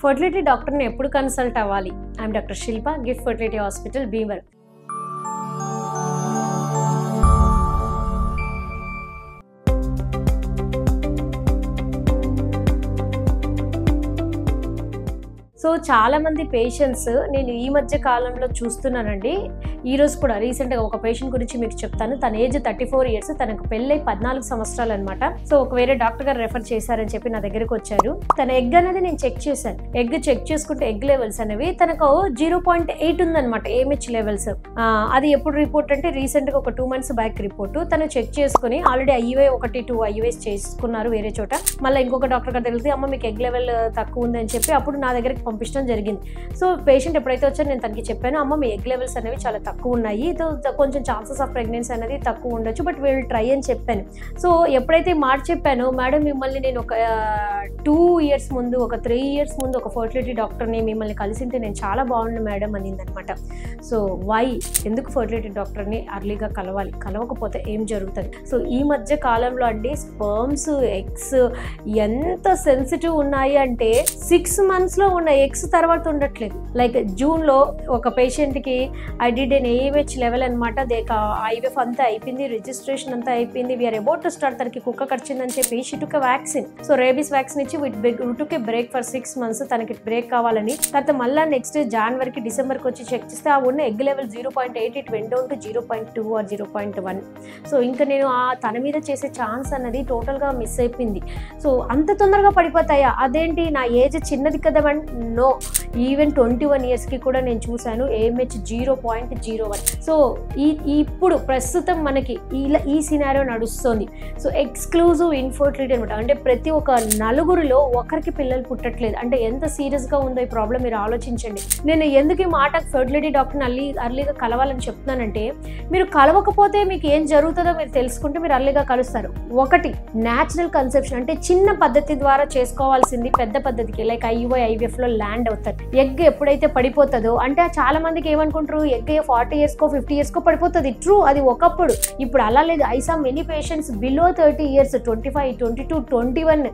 Fertility డాక్టర్ని ఎప్పుడు consult అవ్వాలి? I'm doctor Shilpa, gift fertility hospital, Bhimavaram. So చాలామంది పేషెంట్స్ నేను ఈ మధ్య కాలంలో చూస్తున్నానండి. ఈరోజు కూడా రీసెంట్గా ఒక పేషెంట్ గురించి మీకు చెప్తాను. తన ఏజ్ 34 years, తనకు పెళ్ళై 14 సంవత్సరాలు అనమాట. సో ఒక వేరే డాక్టర్ గారు రెఫర్ చేశారని చెప్పి నా దగ్గరికి వచ్చారు. తన ఎగ్ అనేది నేను చెక్ చేశాను. ఎగ్ చెక్ చేసుకుంటే ఎగ్ లెవెల్స్ అనేవి తనకు 0.8 ఉందనమాట, AMH లెవెల్స్. అది ఎప్పుడు రిపోర్ట్ అంటే రీసెంట్గా ఒక 2 months బ్యాక్ రిపోర్ట్. తను చెక్ చేసుకుని ఆల్రెడీ IUI 1-2 IUIs చేసుకున్నారు వేరే చోట. మళ్ళీ ఇంకొక డాక్టర్ గారు తెలిసి అమ్మ మీకు ఎగ్ లెవెల్ తక్కువ ఉందని చెప్పి అప్పుడు నా దగ్గరికి పంపించడం జరిగింది. సో పేషెంట్ ఎప్పుడైతే వచ్చారో నేను తనకి చెప్పాను, అమ్మ మీ ఎగ్ లెవెల్స్ అనేవి చాలా తక్కువ ఉన్నాయి, కొంచెం ఛాన్సెస్ ఆఫ్ ప్రెగ్నెన్సీ అనేది తక్కువ ఉండొచ్చు, బట్ వీళ్ళు ట్రై అని చెప్పాను. సో ఎప్పుడైతే మాట చెప్పానో, మేడం మిమ్మల్ని నేను ఒక 2 years ముందు, ఒక 3 years ముందు ఒక ఫర్టిలిటీ డాక్టర్ని మిమ్మల్ని కలిసింటే నేను చాలా బాగున్నాను మేడం అనిందనమాట. సో ఎందుకు ఫర్టిలిటీ డాక్టర్ని అర్లీగా కలవాలి, కలవకపోతే ఏం జరుగుతుంది? సో ఈ మధ్య కాలంలో అండి స్పర్మ్స్, ఎగ్స్ ఎంత సెన్సిటివ్ ఉన్నాయి అంటే 6 monthsలో ఉన్న ఎగ్స్ తర్వాత ఉండట్లేదు. లైక్ జూన్లో ఒక పేషెంట్కి I did an AMH level అనమాట. IVF అంతా అయిపోయింది, రిజిస్ట్రేషన్ అంతా అయిపోయింది, వీఆర్ అబౌట్ టు స్టార్ట్. తనకి కుక్క కరిచిందని చెప్పి she took a vaccine. So rabies vaccine ఇచ్చి టుక్ ఎ బ్రేక్ ఫర్ 6 months. తనకి బ్రేక్ కావాలని తర్వాత మళ్ళీ నెక్స్ట్ జనవరికి డిసెంబర్కి వచ్చి చెక్ చేస్తే ఆ ఉన్న egg level 0.8, it went down to 0.2 or 0.1. So ఇంకా నేను తన మీద చేసే ఛాన్స్ అన్నది టోటల్గా మిస్ అయిపోయింది. సో అంత తొందరగా పడిపోతాయా? అదేంటి నా ఏజ్ చిన్నది కదా? నో, ఈవెన్ 21 yearsకి కూడా నేను చూశాను AMH 0.01. సో ఇప్పుడు ప్రస్తుతం మనకి ఈ సినారియో నడుస్తుంది. సో ఎక్స్క్లూజివ్ ఇన్ఫర్టిలిటీ అనమాట. అంటే ప్రతి ఒక్క 4 ఒకరికి పిల్లలు పుట్టట్లేదు. అంటే ఎంత సీరియస్గా ఉందో ఈ ప్రాబ్లం మీరు ఆలోచించండి. నేను ఎందుకు ఈ మాట ఫర్టిలిటీ డాక్టర్ని అర్లీగా కలవాలని చెప్తున్నానంటే, మీరు కలవకపోతే మీకు ఏం జరుగుతుందో మీరు తెలుసుకుంటే మీరు అర్లీగా కలుస్తారు. ఒకటి న్యాచురల్ కన్సెప్షన్, అంటే చిన్న పద్ధతి ద్వారా చేసుకోవాల్సింది పెద్ద పద్ధతికి లైక్ IUI IVFలో ల్యాండ్ అవుతారు. ఎగ్ ఎప్పుడైతే పడిపోతుందో, అంటే చాలా మందికి ఏమనుకుంటారు ఎగ్ 40 yearsకో 50 yearsకో పడిపోతుంది. ట్రూ, అది ఒకప్పుడు. ఇప్పుడు అలా లేదు. I saw many patients below 30 years, 25, 22, 21,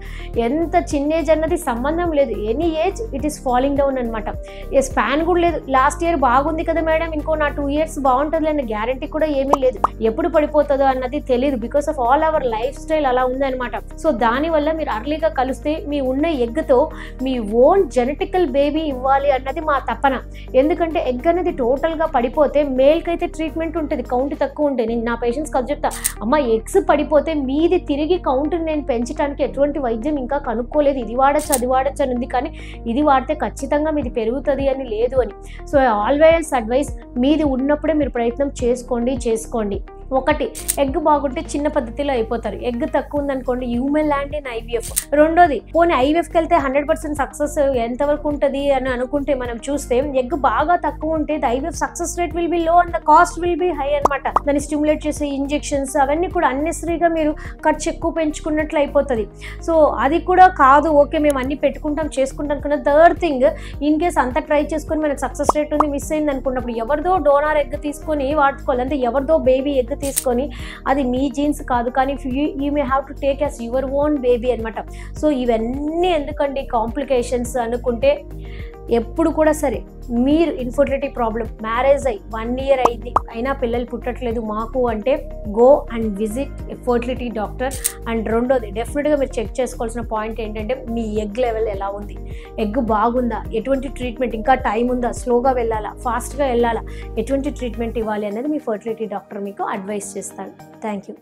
ఎంత చిన్న ఏజ్ అన్నది సంబంధం లేదు. Any age it is falling down అనమాట. స్పాన్ కూడా లేదు. లాస్ట్ ఇయర్ బాగుంది కదా మేడం, ఇంకో నా 2 years బాగుంటుంది అన్న గ్యారంటీ కూడా ఏమీ లేదు. ఎప్పుడు పడిపోతుందో అన్నది తెలియదు. Because of all our life style అలా ఉందన్నమాట. సో దానివల్ల మీరు అర్లీగా కలిస్తే మీ ఉన్న ఎగ్తో మీ ఓన్ జెనెటికల్ బేబీ ఇవ్వాలి అన్నది మా తపన. ఎందుకంటే ఎగ్ అనేది టోటల్గా పడిపోతే మేల్కి అయితే ట్రీట్మెంట్ ఉంటుంది, కౌంట్ తక్కువ ఉంటుంది. నేను నా పేషెంట్స్ కలిసి చెప్తా, అమ్మ ఎగ్స్ పడిపోతే మీది తిరిగి కౌంట్ని నేను పెంచడానికి ఎటువంటి వైద్యం ఇంకా కనుక్కోలేదు. ఇది వాడచ్చు అది వాడచ్చు అని ఉంది, కానీ ఇది వాడితే ఖచ్చితంగా మీది పెరుగుతుంది అని లేదు అని. సో ఆల్వేస్ అడ్వైస్, మీది ఉన్నప్పుడే మీరు ప్రయత్నం చేసుకోండి. ఒకటి, ఎగ్ బాగుంటే చిన్న పద్ధతిలో అయిపోతారు. ఎగ్ తక్కువ ఉందనుకోండి, హ్యూమన్ ల్యాండ్ ఇన్ IVF. రెండోది, పోనీ IVFకి వెళ్తే 100% సక్సెస్ ఎంతవరకు ఉంటుంది అని అనుకుంటే మనం చూస్తే ఎగ్ బాగా తక్కువ ఉంటే IVF success rate will be low and the cost will be high అనమాట. దాన్ని స్టిమ్యులేట్ చేసే ఇంజెక్షన్స్ అవన్నీ కూడా అన్నెసరీగా మీరు ఖర్చు ఎక్కువ పెంచుకున్నట్లు అయిపోతుంది. సో అది కూడా కాదు, ఓకే మేము అన్ని పెట్టుకుంటాం చేసుకుంటాం కన్నా. థర్డ్ థింగ్, ఇన్ కేస్ అంతా ట్రై చేసుకొని మనకు సక్సెస్ రేట్ ఉంది మిస్ అయింది అనుకున్నప్పుడు ఎవరిదో డోనార్ ఎగ్ తీసుకొని వాడుకోవాలి. అంటే ఎవరిదో బేబీ ఎగ్ తీసుకొని, అది మీ జీన్స్ కాదు, కానీ you may have to take as your own baby అనమాట. సో ఇవన్నీ ఎందుకండి కాంప్లికేషన్స్ అనుకుంటే, ఎప్పుడు కూడా సరే మీరు ఇన్ఫర్టిలిటీ ప్రాబ్లం మ్యారేజ్ అయ్యి 1 year అయింది అయినా పిల్లలు పుట్టట్లేదు మాకు అంటే, go and visit a fertility doctor. And రెండోది, డెఫినెట్గా మీరు చెక్ చేసుకోవాల్సిన పాయింట్ ఏంటంటే మీ ఎగ్ లెవెల్ ఎలా ఉంది, ఎగ్ బాగుందా, ఎటువంటి ట్రీట్మెంట్, ఇంకా టైం ఉందా, స్లోగా వెళ్ళాలా ఫాస్ట్గా వెళ్ళాలా, ఎటువంటి ట్రీట్మెంట్ ఇవ్వాలి అనేది మీ ఫర్టిలిటీ డాక్టర్ మీకు అడ్వైస్ చేస్తాను. Thank you.